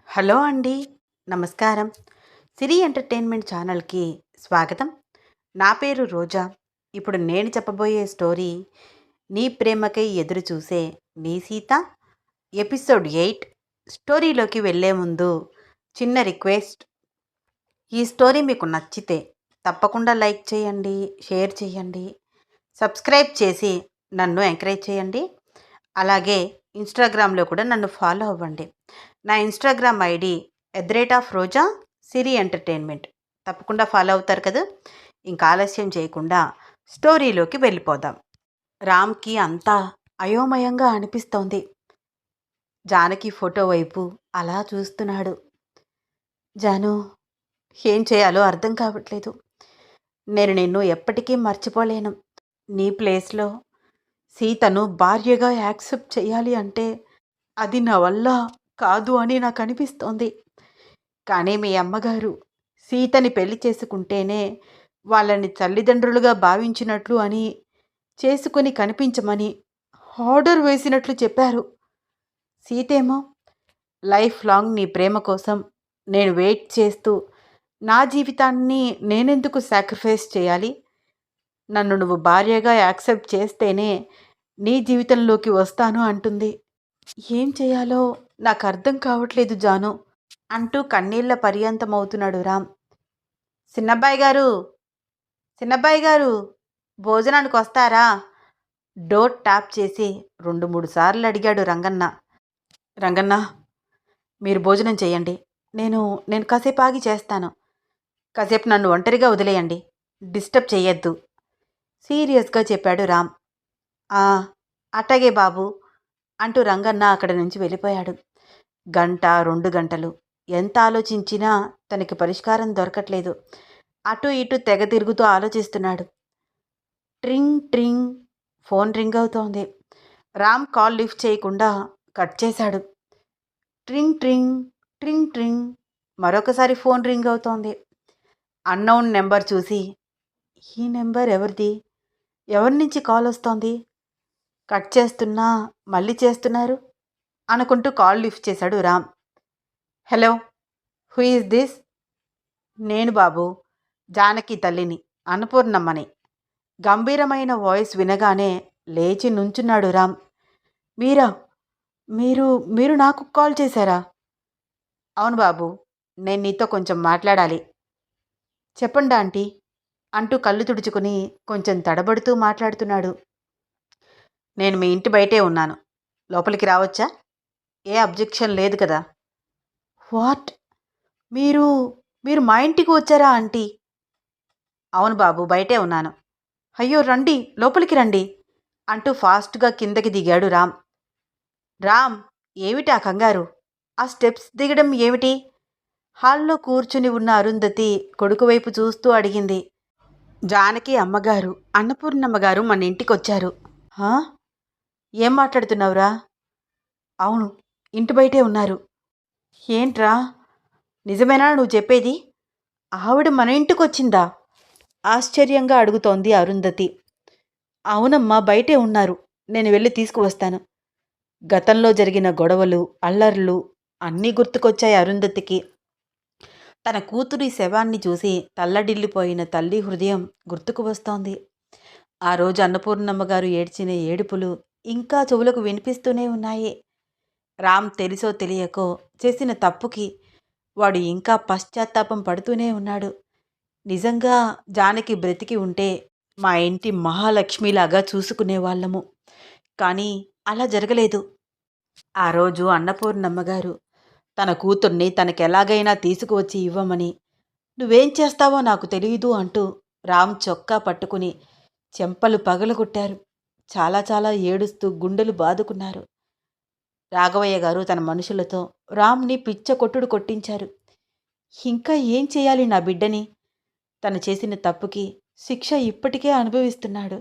Hello అండి. నమస్కారం. సిరి entertainment ఛానల్‌కి స్వాగతం. నా పేరు రోజా. ఇప్పుడు నేను చెప్పబోయే స్టోరీ 'నీ ప్రేమకై ఎదురుచూసే నీ సీత' ఎపిసోడ్ 8. స్టోరీలోకి వెళ్ళే ముందు చిన్న రిక్వెస్ట్. ఈ స్టోరీ మీకు నచ్చితే తప్పకుండా లైక్ చేయండి, షేర్ చేయండి, సబ్స్క్రైబ్ చేసి నన్ను ఎంకరేజ్ చేయండి. అలాగే ఇన్‌స్టాగ్రామ్‌లో కూడా నన్ను ఫాలో అవ్వండి. నా ఇన్‌స్టాగ్రామ్ ఐడీ @రోజా సిరి ఎంటర్టైన్మెంట్. తప్పకుండా ఫాలో అవుతారు కదా! ఇంకా ఆలస్యం చేయకుండా స్టోరీలోకి వెళ్ళిపోదాం. రామ్‌కి అంతా అయోమయంగా అనిపిస్తోంది. జానకి ఫోటో వైపు అలా చూస్తున్నాడు. జాను, ఏం చేయాలో అర్థం కావట్లేదు. నేను నిన్ను ఎప్పటికీ మర్చిపోలేను. నీ ప్లేస్‌లో సీతను భార్యగా యాక్సెప్ట్ చేయాలి అంటే అది నా వల్ల కాదు అని నాకు అనిపిస్తోంది. కానీ మీ అమ్మగారు సీతని పెళ్లి చేసుకుంటేనే వాళ్ళని తల్లిదండ్రులుగా భావించినట్లు అని, చేసుకుని కనిపించమని ఆర్డర్ వేసినట్లు చెప్పారు. సీతేమో లైఫ్ లాంగ్ నీ ప్రేమ కోసం నేను వెయిట్ చేస్తూ నా జీవితాన్ని నేనెందుకు సాక్రిఫైస్ చేయాలి? నన్ను నువ్వు భార్యగా యాక్సెప్ట్ చేస్తేనే నీ జీవితంలోకి వస్తాను అంటుంది. ఏం చేయాలో నాకు అర్థం కావట్లేదు జాను అంటూ కన్నీళ్ల పర్యంతమవుతున్నాడు రామ్. చిన్నబ్బాయి గారు, చిన్నబ్బాయి గారు, భోజనానికి వస్తారా? డోర్ ట్యాప్ చేసి 2, 3 సార్లు అడిగాడు రంగన్న. రంగన్న, మీరు భోజనం చేయండి. నేను నేను కాసేపు ఆగి చేస్తాను. కాసేపు నన్ను ఒంటరిగా వదిలేయండి. డిస్టర్బ్ చెయ్యొద్దు సీరియస్గా చెప్పాడు రామ్. ఆ, అట్టగే బాబు అంటూ రంగన్న అక్కడి నుంచి వెళ్ళిపోయాడు. గంట, 2 గంటలు ఎంత ఆలోచించినా తనకి పరిష్కారం దొరకట్లేదు. అటు ఇటు తెగ తిరుగుతూ ఆలోచిస్తున్నాడు. ట్రింగ్ ట్రింగ్ ఫోన్ రింగ్ అవుతోంది. రామ్ కాల్ లిఫ్ట్ చేయకుండా కట్ చేశాడు. ట్రింగ్ ట్రింగ్ ట్రింగ్ ట్రింగ్ మరొకసారి ఫోన్ రింగ్ అవుతోంది. అన్నౌన్ నెంబర్ చూసి, ఈ నెంబర్ ఎవరిది? ఎవరి నుంచి కాల్ వస్తోంది? కట్ చేస్తున్నా మళ్ళీ చేస్తున్నారు అనుకుంటూ కాల్ లిఫ్ట్ చేశాడు Ram. Hello, who is this? నేను బాబు, జానకి తల్లిని, అన్నపూర్ణమ్మని. గంభీరమైన వాయిస్ వినగానే లేచి నుంచున్నాడు రామ్. మీరా? మీరు మీరు నాకు కాల్ చేశారా? అవును బాబు, నేను నీతో కొంచెం మాట్లాడాలి. చెప్పండి ఆంటీ అంటూ కళ్ళు తుడుచుకుని కొంచెం తడబడుతూ మాట్లాడుతున్నాడు. నేను మీ ఇంటి బయటే ఉన్నాను. లోపలికి రావచ్చా? ఏ అబ్జెక్షన్ లేదు కదా? వాట్? మీరు మీరు మా ఇంటికి వచ్చారా ఆంటీ? అవును బాబు, బయటే ఉన్నాను. అయ్యో రండి, లోపలికి రండి అంటూ ఫాస్ట్గా కిందకి దిగాడు రామ్. రామ్, ఏమిటి ఆ కంగారు? ఆ స్టెప్స్ దిగడం ఏమిటి? హాల్లో కూర్చుని ఉన్న అరుంధతి కొడుకు వైపు చూస్తూ అడిగింది. జానకి అమ్మగారు, అన్నపూర్ణమ్మగారు మన ఇంటికొచ్చారు. హా? ఏం మాట్లాడుతున్నావురా? అవును, ఇంటి బయటే ఉన్నారు. ఏంట్రా, నిజమేనా నువ్వు చెప్పేది? ఆవిడ మన ఇంటికొచ్చిందా? ఆశ్చర్యంగా అడుగుతోంది అరుంధతి. అవునమ్మా, బయటే ఉన్నారు. నేను వెళ్ళి తీసుకువస్తాను. గతంలో జరిగిన గొడవలు, అల్లర్లు అన్నీ గుర్తుకొచ్చాయి అరుంధతికి. తన కూతురి శవాన్ని చూసి తల్లడిల్లిపోయిన తల్లి హృదయం గుర్తుకు వస్తోంది. ఆ రోజు అన్నపూర్ణమ్మ గారు ఏడ్చిన ఏడుపులు ఇంకా చెవులకు వినిపిస్తూనే ఉన్నాయి. రామ్ తెలిసో తెలియకో చేసిన తప్పుకి వాడు ఇంకా పశ్చాత్తాపం పడుతూనే ఉన్నాడు. నిజంగా జానకి బ్రతికి ఉంటే మా ఇంటి మహాలక్ష్మిలాగా చూసుకునేవాళ్ళము. కానీ అలా జరగలేదు. ఆ రోజు అన్నపూర్ణమ్మగారు తన కూతుర్ని తనకెలాగైనా తీసుకువచ్చి ఇవ్వమని, నువ్వేం చేస్తావో నాకు తెలియదు అంటూ రామ్ చొక్కా పట్టుకుని చెంపలు పగలగొట్టారు. చాలా చాలా ఏడుస్తూ గుండెలు బాదుకున్నారు. రాఘవయ్య గారు తన మనుషులతో రామ్ని పిచ్చ కొట్టుడు కొట్టించారు. ఇంకా ఏం చేయాలి నా బిడ్డని? తను చేసిన తప్పుకి శిక్ష ఇప్పటికే అనుభవిస్తున్నాడు.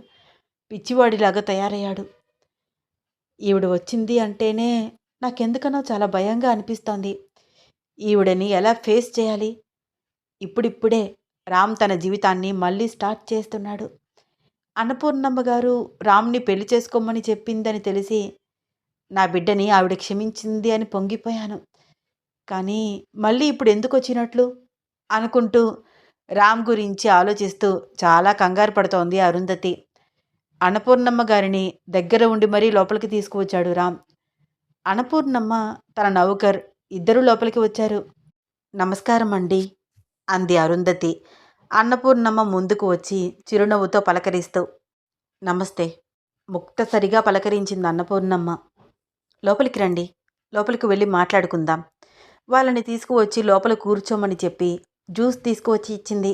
పిచ్చివాడిలాగా తయారయ్యాడు. ఈవిడ వచ్చింది అంటేనే నాకెందుకనో చాలా భయంగా అనిపిస్తోంది. ఈవిడని ఎలా ఫేస్ చేయాలి? ఇప్పుడిప్పుడే రామ్ తన జీవితాన్ని మళ్ళీ స్టార్ట్ చేస్తున్నాడు. అన్నపూర్ణమ్మ గారు రామ్ని పెళ్లి చేసుకోమని చెప్పిందని తెలిసి నా బిడ్డని ఆవిడ క్షమించింది అని పొంగిపోయాను. కానీ మళ్ళీ ఇప్పుడు ఎందుకొచ్చినట్లు అనుకుంటూ రామ్ గురించి ఆలోచిస్తూ చాలా కంగారు పడుతోంది అరుంధతి. అన్నపూర్ణమ్మ గారిని దగ్గర ఉండి మరీ లోపలికి తీసుకువచ్చాడు రామ్. అన్నపూర్ణమ్మ, తన నౌకర్ ఇద్దరూ లోపలికి వచ్చారు. నమస్కారం అండి అంది అరుంధతి అన్నపూర్ణమ్మ ముందుకు వచ్చి చిరునవ్వుతో పలకరిస్తూ. నమస్తే ముక్తసరిగా పలకరించింది అన్నపూర్ణమ్మ. లోపలికి రండి, లోపలికి వెళ్ళి మాట్లాడుకుందాం. వాళ్ళని తీసుకువచ్చి లోపల కూర్చోమని చెప్పి జ్యూస్ తీసుకువచ్చి ఇచ్చింది.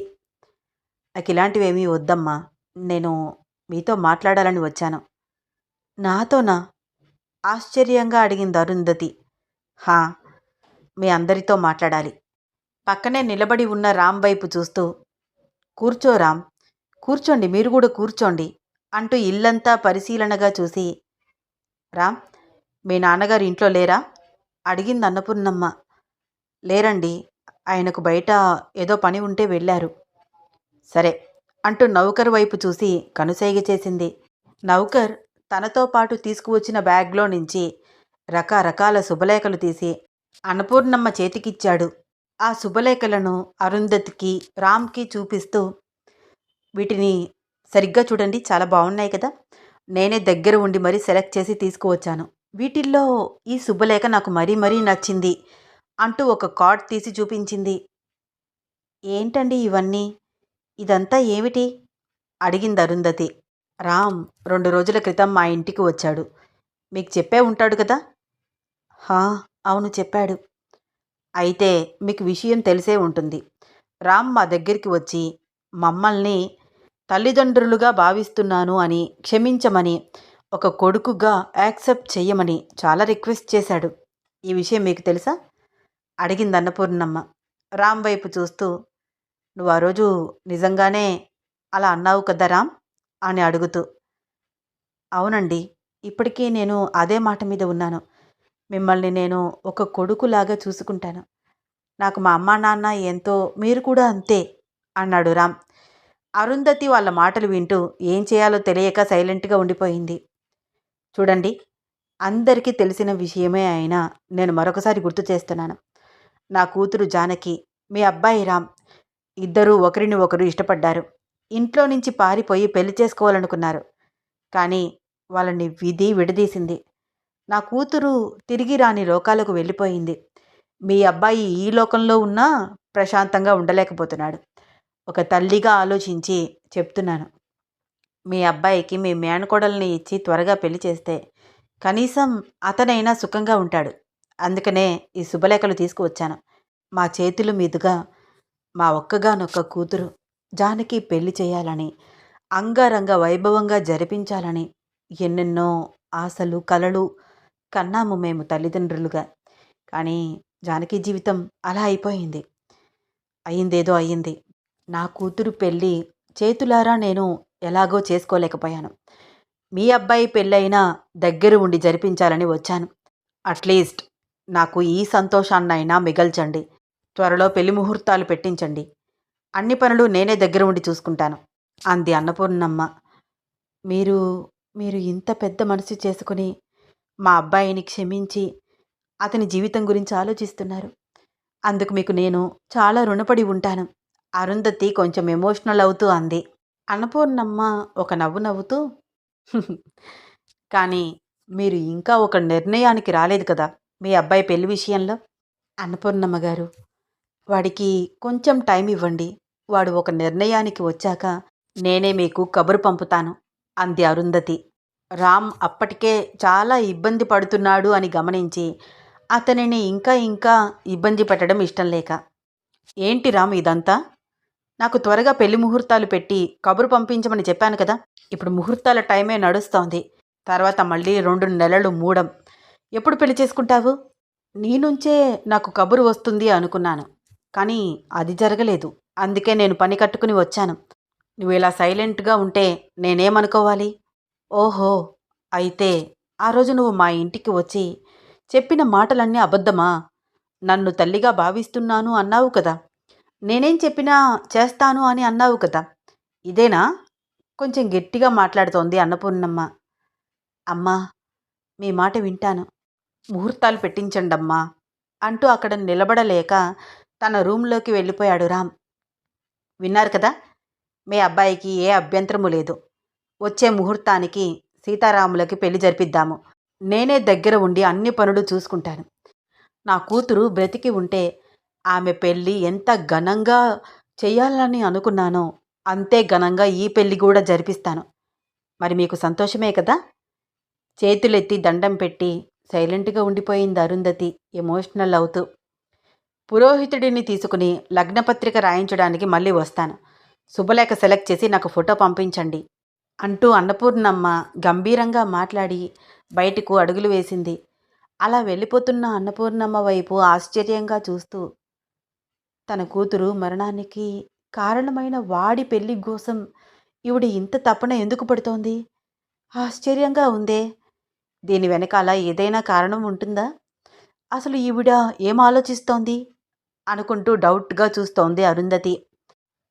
నాకు ఇలాంటివేమీ వద్దమ్మా, నేను మీతో మాట్లాడాలని వచ్చాను. నాతోనా? ఆశ్చర్యంగా అడిగింది అరుంధతి. హా, మీ అందరితో మాట్లాడాలి. పక్కనే నిలబడి ఉన్న రామ్ వైపు చూస్తూ, కూర్చో రామ్, కూర్చోండి, మీరు కూడా కూర్చోండి అంటూ ఇల్లంతా పరిశీలనగా చూసి, రామ్, మీ నాన్నగారు ఇంట్లో లేరా అడిగింది అన్నపూర్ణమ్మ. లేరండి, ఆయనకు బయట ఏదో పని ఉంటే వెళ్ళారు. సరే అంటూ నౌకర్ వైపు చూసి కనుసైగ చేసింది. నౌకర్ తనతో పాటు తీసుకువచ్చిన బ్యాగ్లో నుంచి రకరకాల శుభలేఖలు తీసి అన్నపూర్ణమ్మ చేతికిచ్చాడు. ఆ శుభలేఖలను అరుంధతికి, రామ్కి చూపిస్తూ, వీటిని సరిగ్గా చూడండి, చాలా బాగున్నాయి కదా, నేనే దగ్గర ఉండి మరీ సెలెక్ట్ చేసి తీసుకువచ్చాను. వీటిల్లో ఈ శుభలేఖ నాకు మరీ మరీ నచ్చింది అంటూ ఒక కార్డ్ తీసి చూపించింది. ఏంటండి ఇవన్నీ, ఇదంతా ఏమిటి అడిగింది అరుంధతి. రామ్ 2 రోజుల క్రితం మా ఇంటికి వచ్చాడు, మీకు చెప్పే ఉంటాడు కదా. హా, అవును చెప్పాడు. అయితే మీకు విషయం తెలిసే ఉంటుంది. రామ్ మా దగ్గరికి వచ్చి మమ్మల్ని తల్లిదండ్రులుగా భావిస్తున్నాను అని, క్షమించమని, ఒక కొడుకుగా యాక్సెప్ట్ చెయ్యమని చాలా రిక్వెస్ట్ చేశాడు. ఈ విషయం మీకు తెలుసా అడిగింది అన్నపూర్ణమ్మ రామ్ వైపు చూస్తూ. నువ్వు ఆ రోజు నిజంగానే అలా అన్నావు కదా రామ్ అని అడుగుతూ. అవునండి, ఇప్పటికీ నేను అదే మాట మీద ఉన్నాను. మిమ్మల్ని నేను ఒక కొడుకులాగా చూసుకుంటాను. నాకు మా అమ్మా నాన్న ఎంతో, మీరు కూడా అంతే అన్నాడు రామ్. అరుంధతి వాళ్ళ మాటలు వింటూ ఏం చేయాలో తెలియక సైలెంట్గా ఉండిపోయింది. చూడండి, అందరికీ తెలిసిన విషయమే అయినా నేను మరొకసారి గుర్తు చేస్తున్నాను. నా కూతురు జానకి, మీ అబ్బాయి రామ్ ఇద్దరూ ఒకరిని ఒకరు ఇష్టపడ్డారు. ఇంట్లో నుంచి పారిపోయి పెళ్లి చేసుకోవాలనుకున్నారు. కానీ వాళ్ళని విధి విడదీసింది. నా కూతురు తిరిగి రాని లోకాలకు వెళ్ళిపోయింది. మీ అబ్బాయి ఈ లోకంలో ఉన్నా ప్రశాంతంగా ఉండలేకపోతున్నాడు. ఒక తల్లిగా ఆలోచించి చెప్తున్నాను. మీ అబ్బాయికి మీ మేనకోడల్ని ఇచ్చి త్వరగా పెళ్లి చేస్తే కనీసం అతనైనా సుఖంగా ఉంటాడు. అందుకనే ఈ శుభలేఖలు తీసుకువచ్చాను. మా చేతుల మీదుగా మా ఒక్కగానొక్క కూతురు జానకి పెళ్లి చేయాలని, అంగరంగ వైభవంగా జరిపించాలని ఎన్నెన్నో ఆశలు, కలలు కన్నాము మేము తల్లిదండ్రులుగా. కానీ జానకి జీవితం అలా అయిపోయింది. అయ్యిందేదో అయ్యింది. నా కూతురు పెళ్ళి చేతులారా నేను ఎలాగో చేసుకోలేకపోయాను. మీ అబ్బాయి పెళ్ళైనా దగ్గర ఉండి జరిపించాలని వచ్చాను. అట్లీస్ట్ నాకు ఈ సంతోషాన్నైనా మిగల్చండి. త్వరలో పెళ్లి ముహూర్తాలు పెట్టించండి. అన్ని పనులు నేనే దగ్గర ఉండి చూసుకుంటాను అంది అన్నపూర్ణమ్మ. మీరు మీరు ఇంత పెద్ద మనసు చేసుకుని మా అబ్బాయిని క్షమించి అతని జీవితం గురించి ఆలోచిస్తున్నారు. అందుకు మీకు నేను చాలా రుణపడి ఉంటాను. అరుంధతి కొంచెం ఎమోషనల్ అవుతూ అంది. అన్నపూర్ణమ్మ ఒక నవ్వు నవ్వుతూ, కానీ మీరు ఇంకా ఒక నిర్ణయానికి రాలేదు కదా మీ అబ్బాయి పెళ్లి విషయంలో. అన్నపూర్ణమ్మ గారు, వాడికి కొంచెం టైం ఇవ్వండి. వాడు ఒక నిర్ణయానికి వచ్చాక నేనే మీకు కబురు పంపుతాను అంది అరుంధతి. రామ్ అప్పటికే చాలా ఇబ్బంది పడుతున్నాడు అని గమనించి అతనిని ఇంకా ఇంకా ఇబ్బంది పెట్టడం ఇష్టం లేక, ఏంటి రామ్ ఇదంతా? నాకు త్వరగా పెళ్లి ముహూర్తాలు పెట్టి కబురు పంపించమని చెప్పాను కదా. ఇప్పుడు ముహూర్తాల టైమే నడుస్తోంది. తర్వాత మళ్ళీ 2 నెలలు మూడం. ఎప్పుడు పెళ్లి చేసుకుంటావు? నీ నుంచే నాకు కబురు వస్తుంది అనుకున్నాను, కానీ అది జరగలేదు. అందుకే నేను పని కట్టుకుని వచ్చాను. నువ్వు ఇలా సైలెంట్గా ఉంటే నేనేమనుకోవాలి? ఓహో, అయితే ఆ రోజు నువ్వు మా ఇంటికి వచ్చి చెప్పిన మాటలన్నీ అబద్ధమా? నన్ను తల్లిగా భావిస్తున్నాను అన్నావు కదా. నేనేం చెప్పినా చేస్తాను అని అన్నావు కదా. ఇదేనా? కొంచెం గట్టిగా మాట్లాడుతోంది అన్నపూర్ణమ్మ. అమ్మా, మీ మాట వింటాను. ముహూర్తాలు పెట్టించండమ్మా అంటూ అక్కడ నిలబడలేక తన రూంలోకి వెళ్ళిపోయాడు రామ్. విన్నారు కదా, మీ అబ్బాయికి ఏ అభ్యంతరము లేదు. వచ్చే ముహూర్తానికి సీతారాములకి పెళ్లి జరిపిద్దాము. నేనే దగ్గర ఉండి అన్ని పనులు చూసుకుంటాను. నా కూతురు బ్రతికి ఉంటే ఆమె పెళ్ళి ఎంత ఘనంగా చెయ్యాలని అనుకున్నానో అంతే ఘనంగా ఈ పెళ్ళి కూడా జరిపిస్తాను. మరి మీకు సంతోషమే కదా? చేతులెత్తి దండం పెట్టి సైలెంట్గా ఉండిపోయింది అరుంధతి ఎమోషనల్ అవుతూ. పురోహితుడిని తీసుకుని లగ్నపత్రిక రాయించడానికి మళ్ళీ వస్తాను. శుభలేఖ సెలెక్ట్ చేసి నాకు ఫోటో పంపించండి అంటూ అన్నపూర్ణమ్మ గంభీరంగా మాట్లాడి బయటకు అడుగులు వేసింది. అలా వెళ్ళిపోతున్న అన్నపూర్ణమ్మ వైపు ఆశ్చర్యంగా చూస్తూ తన కూతురు మరణానికి కారణమైన వాడి పెళ్లి కోసం ఈవిడ ఇంత తపన ఎందుకు పడుతోంది? ఆశ్చర్యంగా ఉందే. దీని వెనకాల ఏదైనా కారణం ఉంటుందా? అసలు ఈవిడ ఏం ఆలోచిస్తోంది అనుకుంటూ డౌట్గా చూస్తోంది అరుంధతి.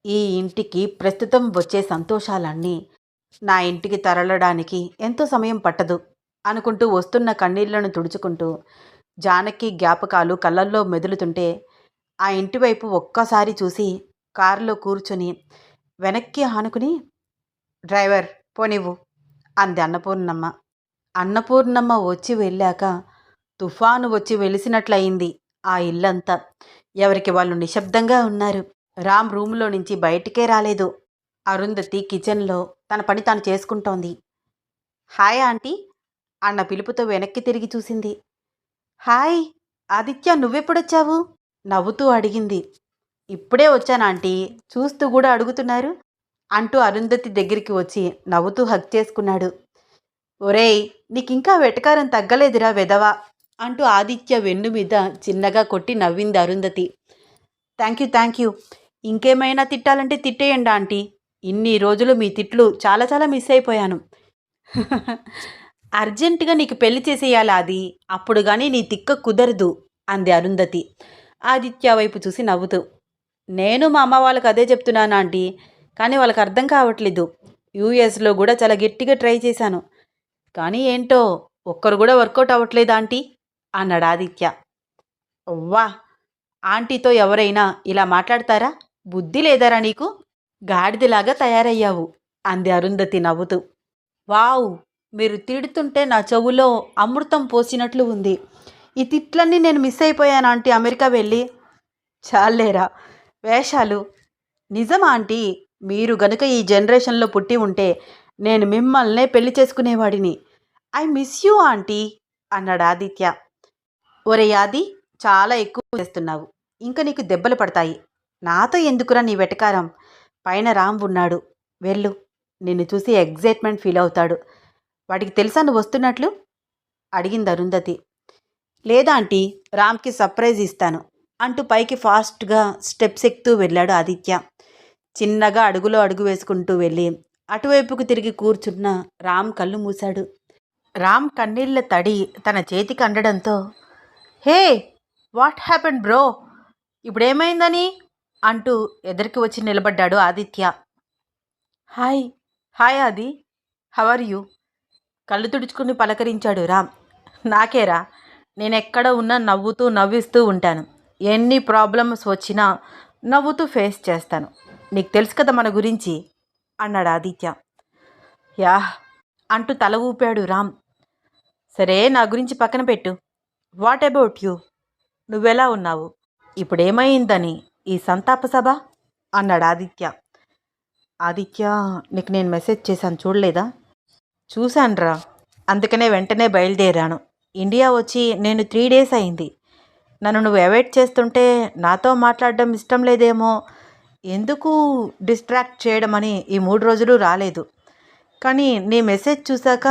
ఈ ఇంటికి ప్రస్తుతం వచ్చే సంతోషాలన్నీ నా ఇంటికి తరలడానికి ఎంతో సమయం పట్టదు అనుకుంటూ వస్తున్న కన్నీళ్లను తుడుచుకుంటూ జానకి జ్ఞాపకాలు కళ్ళల్లో మెదులుతుంటే ఆ ఇంటి వైపు ఒక్కసారి చూసి కారులో కూర్చొని వెనక్కి ఆనుకుని డ్రైవర్ పోనివ్వు అంది అన్నపూర్ణమ్మ. అన్నపూర్ణమ్మ వచ్చి వెళ్ళాక తుఫాను వచ్చి వెలిసినట్లయింది ఆ ఇల్లంతా. ఎవరికి వాళ్ళు నిశ్శబ్దంగా ఉన్నారు. రామ్ రూములో నుంచి బయటికే రాలేదు. అరుంధతి కిచెన్లో తన పని తాను చేసుకుంటోంది. హాయ్ ఆంటీ అన్న పిలుపుతో వెనక్కి తిరిగి చూసింది. హాయ్ ఆదిత్య, నువ్వెప్పుడొచ్చావు? నవ్వుతూ అడిగింది. ఇప్పుడే వచ్చాను ఆంటీ, చూస్తూ కూడా అడుగుతున్నారు అంటూ అరుంధతి దగ్గరికి వచ్చి నవ్వుతూ హగ్ చేసుకున్నాడు. ఒరేయ్, నీకింకా వెటకారం తగ్గలేదురా వెధవా అంటూ ఆదిత్య వెన్ను మీద చిన్నగా కొట్టి నవ్వింది అరుంధతి. Thank you. ఇంకేమైనా తిట్టాలంటే తిట్టేయండి ఆంటీ. ఇన్ని రోజులు మీ తిట్లు చాలా చాలా మిస్ అయిపోయాను. అర్జెంటుగా నీకు పెళ్లి చేసేయాలి అది, అప్పుడు కానీ నీ తిక్క కుదరదు అంది అరుంధతి ఆదిత్య వైపు చూసి నవ్వుతూ. నేను మా అమ్మ వాళ్ళకి అదే చెప్తున్నాను ఆంటీ, కానీ వాళ్ళకి అర్థం కావట్లేదు. యూఎస్లో కూడా చాలా గట్టిగా ట్రై చేశాను, కానీ ఏంటో ఒక్కరు కూడా వర్కౌట్ అవ్వట్లేదు ఆంటీ అన్నాడు ఆదిత్య. వా, ఆంటీతో ఎవరైనా ఇలా మాట్లాడతారా? బుద్ధి లేదారా నీకు? గాడిదలాగా తయారయ్యావు అంది అరుంధతి నవ్వుతూ. వావ్, మీరు తిడుతుంటే నా చెవులో అమృతం పోసినట్లు ఉంది. ఈ తిట్లన్నీ నేను మిస్ అయిపోయాను ఆంటీ అమెరికా వెళ్ళి. చాలేరా వేషాలు. నిజమా ఆంటీ? మీరు గనుక ఈ జనరేషన్లో పుట్టి ఉంటే నేను మిమ్మల్నే పెళ్లి చేసుకునేవాడిని. ఐ మిస్ యూ ఆంటీ అన్నాడు ఆదిత్య. ఒరే ఆది, చాలా ఎక్కువ చేస్తున్నావు. ఇంకా నీకు దెబ్బలు పడతాయి. నాతో ఎందుకురా నీ వెటకారం? పైన రామ్ ఉన్నాడు, వెళ్ళు. నిన్ను చూసి ఎగ్జైట్మెంట్ ఫీల్ అవుతాడు. వాడికి తెలుసా నువ్వు వస్తున్నట్లు అడిగింది అరుంధతి. లేదా ఆంటీ, రామ్కి సర్ప్రైజ్ ఇస్తాను అంటూ పైకి ఫాస్ట్గా స్టెప్స్ ఎక్కుతూ వెళ్ళాడు ఆదిత్య. చిన్నగా అడుగులో అడుగు వేసుకుంటూ వెళ్ళి అటువైపుకు తిరిగి కూర్చున్న రామ్ కళ్ళు మూశాడు. రామ్ కన్నీళ్ల తడి తన చేతికి అండడంతో, హే వాట్ హ్యాపెండ్ బ్రో, ఇప్పుడేమైందని అంటూ ఎదురికి వచ్చి నిలబడ్డాడు ఆదిత్య. హాయ్ హాయ్ ఆది, హౌ ఆర్ యూ కళ్ళు తుడుచుకుని పలకరించాడు రామ్. నాకేరా, నేనెక్కడ ఉన్నా నవ్వుతూ నవ్విస్తూ ఉంటాను. ఎన్ని ప్రాబ్లమ్స్ వచ్చినా నవ్వుతూ ఫేస్ చేస్తాను. నీకు తెలుసు కదా మన గురించి అన్నాడు ఆదిత్య. యా అంటూ తల ఊపాడు రామ్. సరే, నా గురించి పక్కన పెట్టు. What about you? నువ్వెలా ఉన్నావు? ఇప్పుడేమైందని ఈ సంతాప సభ అన్నాడు ఆదిత్య. ఆదిత్య, నీకు నేను మెసేజ్ చేశాను, చూడలేదా? చూశానురా, అందుకనే వెంటనే బయలుదేరాను. ఇండియా వచ్చి నేను 3 days అయింది. నన్ను నువ్వు అవాయిడ్ చేస్తుంటే నాతో మాట్లాడడం ఇష్టం లేదేమో, ఎందుకు డిస్ట్రాక్ట్ చేయడమని ఈ 3 రోజులు రాలేదు. కానీ నీ మెసేజ్ చూశాక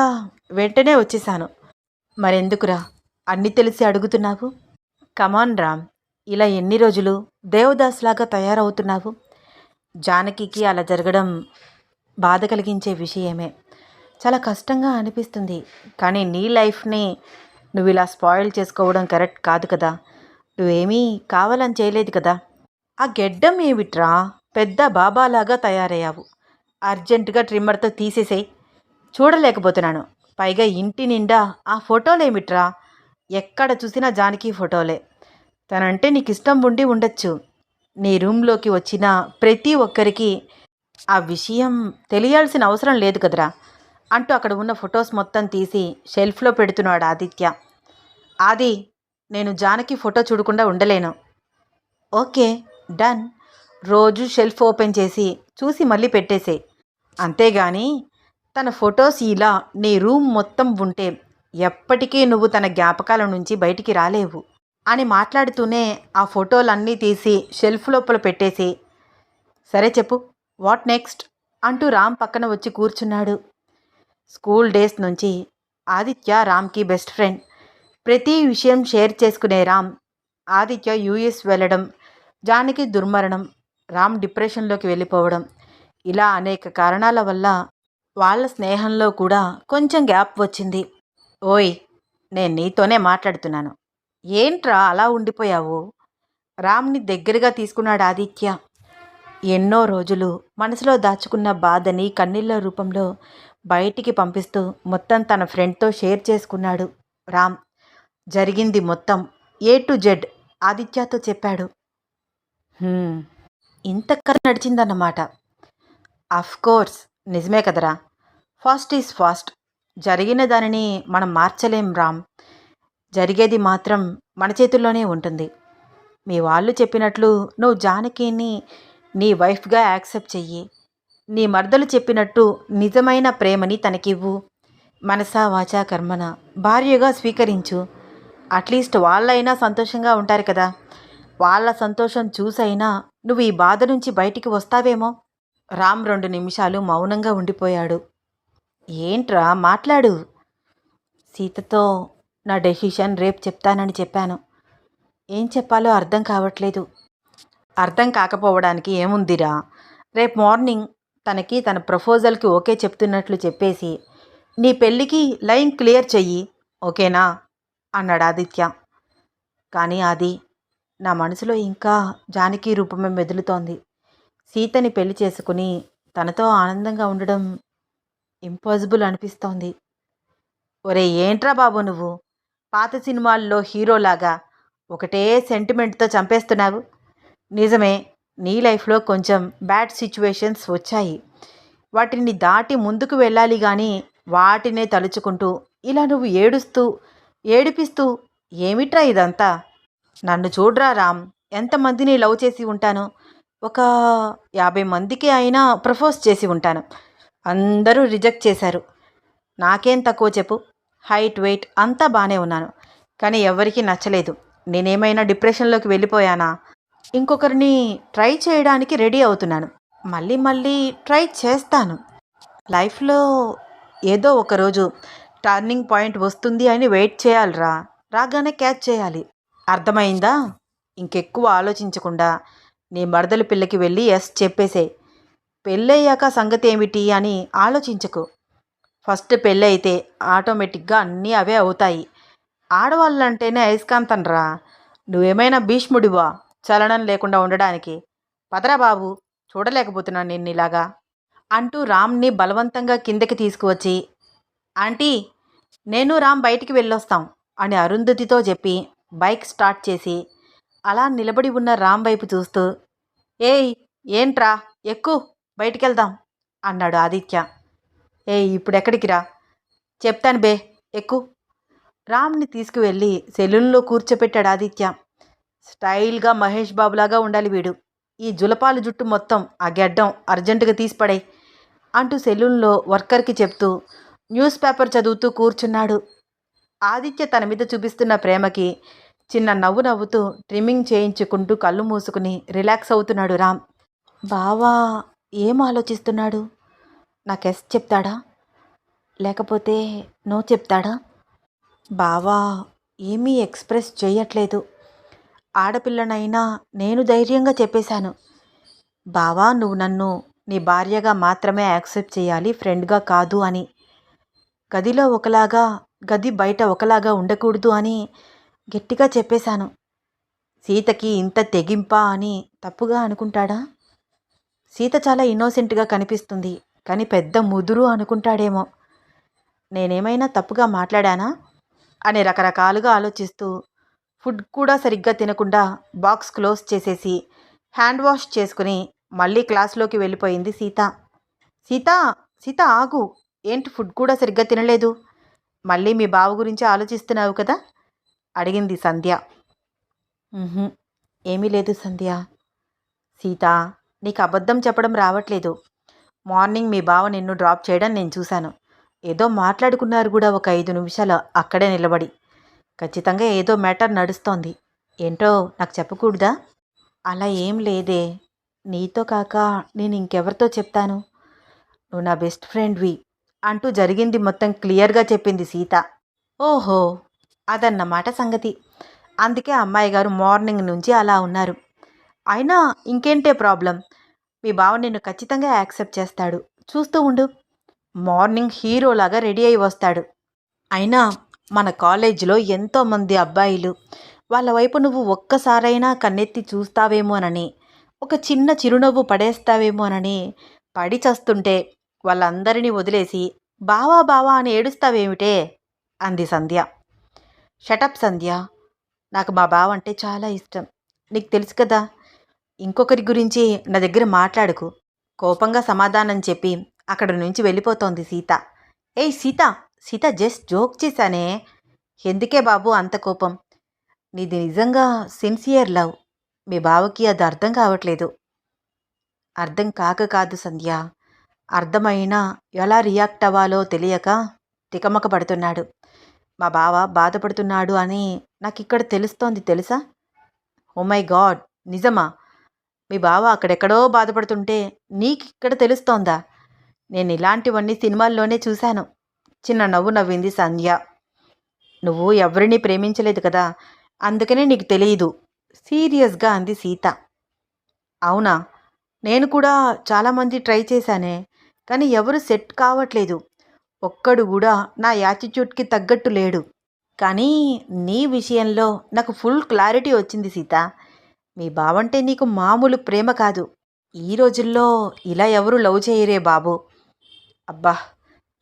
వెంటనే వచ్చేసాను. మరెందుకురా అన్నీ తెలిసి అడుగుతున్నావు? కమాన్ రామ్, ఇలా ఎన్ని రోజులు దేవదాస్లాగా తయారవుతున్నావు? జానకికి అలా జరగడం బాధ కలిగించే విషయమే. చాలా కష్టంగా అనిపిస్తుంది. కానీ నీ లైఫ్ని నువ్వు ఇలా స్పాయిల్ చేసుకోవడం కరెక్ట్ కాదు కదా. నువ్వేమీ కావాలని చేయలేదు కదా. ఆ గెడ్డం ఏమిట్రా, పెద్ద బాబాలాగా తయారయ్యావు. అర్జెంటుగా ట్రిమ్మర్తో తీసేసేయి, చూడలేకపోతున్నాను. పైగా ఇంటి నిండా ఆ ఫోటోలేమిట్రా, ఎక్కడ చూసినా జానకి ఫోటోలే. తనంటే నీకు ఇష్టం ఉండి ఉండొచ్చు. నీ రూమ్లోకి వచ్చిన ప్రతి ఒక్కరికి ఆ విషయం తెలియాల్సిన అవసరం లేదు కదరా అంటూ అక్కడ ఉన్న ఫొటోస్ మొత్తం తీసి షెల్ఫ్లో పెడుతున్నాడు ఆదిత్య. ఆది, నేను జానకి ఫోటో చూడకుండా ఉండలేను. Okay, done. రోజు షెల్ఫ్ ఓపెన్ చేసి చూసి మళ్ళీ పెట్టేసే. అంతేగాని తన ఫొటోస్ ఇలా నీ రూమ్ మొత్తం ఉంటే ఎప్పటికీ నువ్వు తన జ్ఞాపకాల నుంచి బయటికి రాలేవు అని మాట్లాడుతూనే ఆ ఫోటోలన్నీ తీసి షెల్ఫ్ లోపల పెట్టేసి, సరే చెప్పు, వాట్ నెక్స్ట్ అంటూ రామ్ పక్కన వచ్చి కూర్చున్నాడు. స్కూల్ డేస్ నుంచి ఆదిత్య రామ్కి బెస్ట్ ఫ్రెండ్. ప్రతి విషయం షేర్ చేసుకునే రామ్ ఆదిత్య యూఎస్ వెళ్ళడం, జానకి దుర్మరణం, రామ్ డిప్రెషన్లోకి వెళ్ళిపోవడం, ఇలా అనేక కారణాల వల్ల వాళ్ళ స్నేహంలో కూడా కొంచెం గ్యాప్ వచ్చింది. ఓయ్, నేను నీతోనే మాట్లాడుతున్నాను. ఏంట్రా అలా ఉండిపోయావు? రామ్ని దగ్గరగా తీసుకున్నాడు ఆదిత్య. ఎన్నో రోజులు మనసులో దాచుకున్న బాధని కన్నీళ్ళ రూపంలో బయటికి పంపిస్తూ మొత్తం తన ఫ్రెండ్తో షేర్ చేసుకున్నాడు రామ్. జరిగింది మొత్తం ఏ టు జెడ్ ఆదిత్యతో చెప్పాడు. ఇంత కథ నడిచిందన్నమాట. కోర్స్ నిజమే కదరా. Fast is fast. జరిగిన దానిని మనం మార్చలేం రామ్. జరిగేది మాత్రం మన చేతుల్లోనే ఉంటుంది. మీ వాళ్ళు చెప్పినట్లు నువ్వు జానకిని నీ వైఫ్గా యాక్సెప్ట్ చెయ్యి. నీ మర్దలు చెప్పినట్టు నిజమైన ప్రేమని తనకివ్వు. మనసా వాచా కర్మన భార్యగా స్వీకరించు. అట్లీస్ట్ వాళ్ళైనా సంతోషంగా ఉంటారు కదా. వాళ్ళ సంతోషం చూసైనా నువ్వు ఈ బాధ నుంచి బయటికి వస్తావేమో. రామ్ 2 నిమిషాలు మౌనంగా ఉండిపోయాడు. ఏంట్రా, మాట్లాడు. సీతతో నా డెసిషన్ రేపు చెప్తానని చెప్పాను. ఏం చెప్పాలో అర్థం కావట్లేదు. అర్థం కాకపోవడానికి ఏముందిరా. రేపు మార్నింగ్ తనకి తన ప్రపోజల్కి ఓకే చెప్తున్నట్లు చెప్పేసి నీ పెళ్ళికి లైన్ క్లియర్ చెయ్యి, ఓకేనా అన్నాడు ఆదిత్య. కానీ అది నా మనసులో ఇంకా జానకి రూపమే మెదులుతోంది. సీతని పెళ్లి చేసుకుని తనతో ఆనందంగా ఉండడం ఇంపాసిబుల్ అనిపిస్తోంది. ఒరే ఏంట్రా బాబు నువ్వు పాత సినిమాల్లో హీరోలాగా ఒకటే సెంటిమెంట్తో చంపేస్తున్నావు. నిజమే, నీ లైఫ్లో కొంచెం బ్యాడ్ సిచ్యువేషన్స్ వచ్చాయి. వాటిని దాటి ముందుకు వెళ్ళాలి కానీ వాటినే తలుచుకుంటూ ఇలా నువ్వు ఏడిపిస్తూ ఏమిట్రా ఇదంతా? నన్ను చూడ్రా రామ్, ఎంతమందిని లవ్ చేసి ఉంటాను. ఒక 50 మందికి అయినా ప్రపోజ్ చేసి ఉంటాను. అందరూ రిజెక్ట్ చేశారు. నాకేం తక్కువ చెప్పు. హైట్, వెయిట్ అంతా బాగానే ఉన్నాను. కానీ ఎవరికీ నచ్చలేదు. నేనేమైనా డిప్రెషన్లోకి వెళ్ళిపోయానా? ఇంకొకరిని ట్రై చేయడానికి రెడీ అవుతున్నాను. మళ్ళీ ట్రై చేస్తాను. లైఫ్లో ఏదో ఒకరోజు టర్నింగ్ పాయింట్ వస్తుంది అని వెయిట్ చేయాలిరా. రాగానే క్యాచ్ చేయాలి. అర్థమైందా? ఇంకెక్కువ ఆలోచించకుండా నీ మరదల పిల్లకి వెళ్ళి ఎస్ చెప్పేసే. పెళ్ళయ్యాక సంగతి ఏమిటి అని ఆలోచించకు. ఫస్ట్ పెళ్ళి అయితే ఆటోమేటిక్గా అన్నీ అవే అవుతాయి. ఆడవాళ్ళంటేనే అయస్కాంతం రా. నువ్వేమైనా భీష్ముడివా చలనం లేకుండా ఉండడానికి? పదరా బాబు, చూడలేకపోతున్నాను నిన్నిలాగా అంటూ రామ్ని బలవంతంగా కిందకి తీసుకువచ్చి, ఆంటీ, నేను రామ్ బయటికి వెళ్ళొస్తాం అని అరుంధతితో చెప్పి బైక్ స్టార్ట్ చేసి అలా నిలబడి ఉన్న రామ్ వైపు చూస్తూ, ఏయ్ ఏంట్రా, ఎక్కు, బయటికెళ్దాం అన్నాడు ఆదిత్య. ఏయ్ ఇప్పుడెక్కడికి రా, చెప్తాను బే, ఎక్కు. రామ్ని తీసుకువెళ్ళి సెలూన్లో కూర్చోపెట్టాడు ఆదిత్య. స్టైల్గా మహేష్ బాబులాగా ఉండాలి వీడు. ఈ జులపాలు జుట్టు మొత్తం ఆ గెడ్డం అర్జెంటుగా తీసిపడే అంటూ సెలూన్లో వర్కర్కి చెప్తూ న్యూస్ పేపర్ చదువుతూ కూర్చున్నాడు. ఆదిత్య తన మీద చూపిస్తున్న ప్రేమకి చిన్న నవ్వు నవ్వుతూ ట్రిమ్మింగ్ చేయించుకుంటూ కళ్ళు మూసుకుని రిలాక్స్ అవుతున్నాడు రామ్. బావా ఏం ఆలోచిస్తున్నాడు? నాకు ఎస్ చెప్తాడా లేకపోతే నో చెప్తాడా? బావా ఏమీ ఎక్స్ప్రెస్ చేయట్లేదు. ఆడపిల్లనైనా నేను ధైర్యంగా చెప్పేశాను. బావా నువ్వు నన్ను నీ భార్యగా మాత్రమే యాక్సెప్ట్ చేయాలి, ఫ్రెండ్గా కాదు అని. గదిలో ఒకలాగా గది బయట ఒకలాగా ఉండకూడదు అని గట్టిగా చెప్పేశాను. సీతకి ఇంత తెగింపా అని తప్పుగా అనుకుంటాడా? సీత చాలా ఇన్నోసెంట్గా కనిపిస్తుంది, కానీ పెద్ద ముదురు అనుకుంటాడేమో. నేనేమైనా తప్పుగా మాట్లాడానా అని రకరకాలుగా ఆలోచిస్తూ ఫుడ్ కూడా సరిగ్గా తినకుండా బాక్స్ క్లోజ్ చేసేసి హ్యాండ్ వాష్ చేసుకుని మళ్ళీ క్లాస్లోకి వెళ్ళిపోయింది సీత. సీత, సీత ఆగు! ఏంటి ఫుడ్ కూడా సరిగ్గా తినలేదు? మళ్ళీ మీ బావ గురించి ఆలోచిస్తున్నావు కదా? అడిగింది సంధ్య. "ఉహుం, ఏమీ లేదు సంధ్య. సీత, నీకు అబద్ధం చెప్పడం రావట్లేదు. మార్నింగ్ మీ బావ నిన్ను డ్రాప్ చేయడం నేను చూశాను. ఏదో మాట్లాడుకున్నారు కూడా ఒక 5 నిమిషాలు అక్కడే నిలబడి. ఖచ్చితంగా ఏదో మ్యాటర్ నడుస్తోంది. ఏంటో నాకు చెప్పకూడదా?" "అలా ఏం లేదే. నీతో కాక నేను ఇంకెవరితో చెప్తాను? నువ్వు నా బెస్ట్ ఫ్రెండ్వి" అంటూ జరిగింది మొత్తం క్లియర్గా చెప్పింది సీత. ఓహో, అదన్నమాట సంగతి. అందుకే అమ్మాయి గారు మార్నింగ్ నుంచి అలా ఉన్నారు. అయినా ఇంకేంటే ప్రాబ్లం? మీ బావ నిన్ను ఖచ్చితంగా యాక్సెప్ట్ చేస్తాడు. చూస్తూ ఉండు. మార్నింగ్ హీరోలాగా రెడీ అయి వస్తాడు. అయినా మన కాలేజీలో ఎంతోమంది అబ్బాయిలు. వాళ్ళ వైపు నువ్వు ఒక్కసారైనా కన్నెత్తి చూస్తావేమోనని, ఒక చిన్న చిరునవ్వు పడేస్తావేమోనని పడి చస్తుంటే వాళ్ళందరినీ వదిలేసి బావా బావా అని ఏడుస్తావేమిటే? అంది సంధ్య. షటప్ సంధ్య. నాకు మా బావ అంటే చాలా ఇష్టం. నీకు తెలుసు కదా. ఇంకొకరి గురించి నా దగ్గర మాట్లాడుకు. కోపంగా సమాధానం చెప్పి అక్కడి నుంచి వెళ్ళిపోతోంది సీత. ఏయ్ సీత, సీత జస్ట్ జోక్ చేశానే. ఎందుకే బాబు అంత కోపం? నీది నిజంగా సిన్సియర్ లవ్. మీ బావకి అది అర్థం కావట్లేదు. అర్థం కాక కాదు సంధ్య, అర్థమైనా ఎలా రియాక్ట్ అవ్వాలో తెలియక తికమక పడుతున్నాడు. మా బావ బాధపడుతున్నాడు అని నాకు ఇక్కడ తెలుస్తోంది తెలుసా? ఓ మై గాడ్, నిజమా? మీ బావ అక్కడెక్కడో బాధపడుతుంటే నీకు ఇక్కడ తెలుస్తోందా? నేను ఇలాంటివన్నీ సినిమాల్లోనే చూశాను. చిన్న నవ్వు నవ్వింది సంధ్య. నువ్వు ఎవరిని ప్రేమించలేదు కదా, అందుకనే నీకు తెలియదు సీరియస్గా అంది సీత. అవునా? నేను కూడా చాలామంది ట్రై చేశానే, కానీ ఎవరు సెట్ కావట్లేదు. ఒక్కడు కూడా నా యాటిట్యూడ్కి తగ్గట్టు లేడు. కానీ నీ విషయంలో నాకు ఫుల్ క్లారిటీ వచ్చింది సీత. మీ బావంటే నీకు మామూలు ప్రేమ కాదు. ఈ రోజుల్లో ఇలా ఎవరు లవ్ చేయరే బాబు. అబ్బా,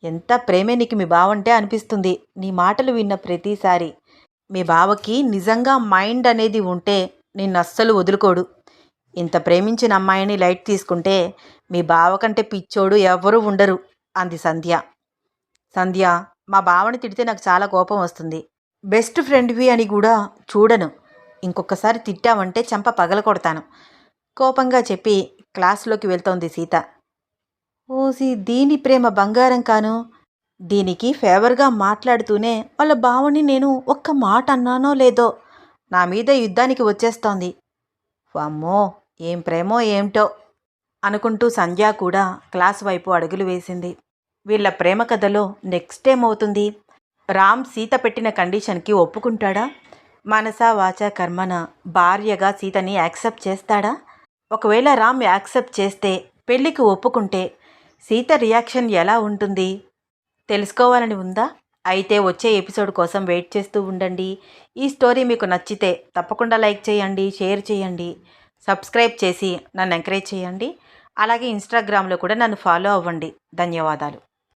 ఎంత ప్రేమే నీకు మీ బావంటే అనిపిస్తుంది నీ మాటలు విన్న ప్రతిసారి. మీ బావకి నిజంగా మైండ్ అనేది ఉంటే నిన్ను అస్సలు వదులుకోడు. ఇంత ప్రేమించిన అమ్మాయిని లైట్ తీసుకుంటే మీ బావ కంటే పిచ్చోడు ఎవరూ ఉండరు అంది సంధ్య. సంధ్య, మా బావని తిడితే నాకు చాలా కోపం వస్తుంది. బెస్ట్ ఫ్రెండ్వి అని కూడా చూడను. ఇంకొకసారి తిట్టావంటే చెంప పగలకొడతాను కోపంగా చెప్పి క్లాస్లోకి వెళ్తోంది సీత. ఓసి దీని ప్రేమ బంగారం కాను. దీనికి ఫేవర్గా మాట్లాడుతూనే వాళ్ళ బావని నేను ఒక్క మాట అన్నానో లేదో నా మీద యుద్ధానికి వచ్చేస్తోంది. అమ్మో, ఏం ప్రేమో ఏమిటో అనుకుంటూ సంధ్య కూడా క్లాస్ వైపు అడుగులు వేసింది. వీళ్ళ ప్రేమ కథలో నెక్స్ట్ ఏమవుతుంది? రామ్ సీత పెట్టిన కండిషన్కి ఒప్పుకుంటాడా? మనసా వాచా కర్మన భార్యగా సీతని యాక్సెప్ట్ చేస్తాడా? ఒకవేళ రామ్ యాక్సెప్ట్ చేస్తే, పెళ్ళికి ఒప్పుకుంటే సీత రియాక్షన్ ఎలా ఉంటుంది? తెలుసుకోవాలని ఉందా? అయితే వచ్చే ఎపిసోడ్ కోసం వెయిట్ చేస్తూ ఉండండి. ఈ స్టోరీ మీకు నచ్చితే తప్పకుండా లైక్ చేయండి, షేర్ చేయండి, సబ్స్క్రైబ్ చేసి నన్ను ఎంకరేజ్ చేయండి. అలాగే ఇన్స్టాగ్రామ్లో కూడా నన్ను ఫాలో అవ్వండి. ధన్యవాదాలు.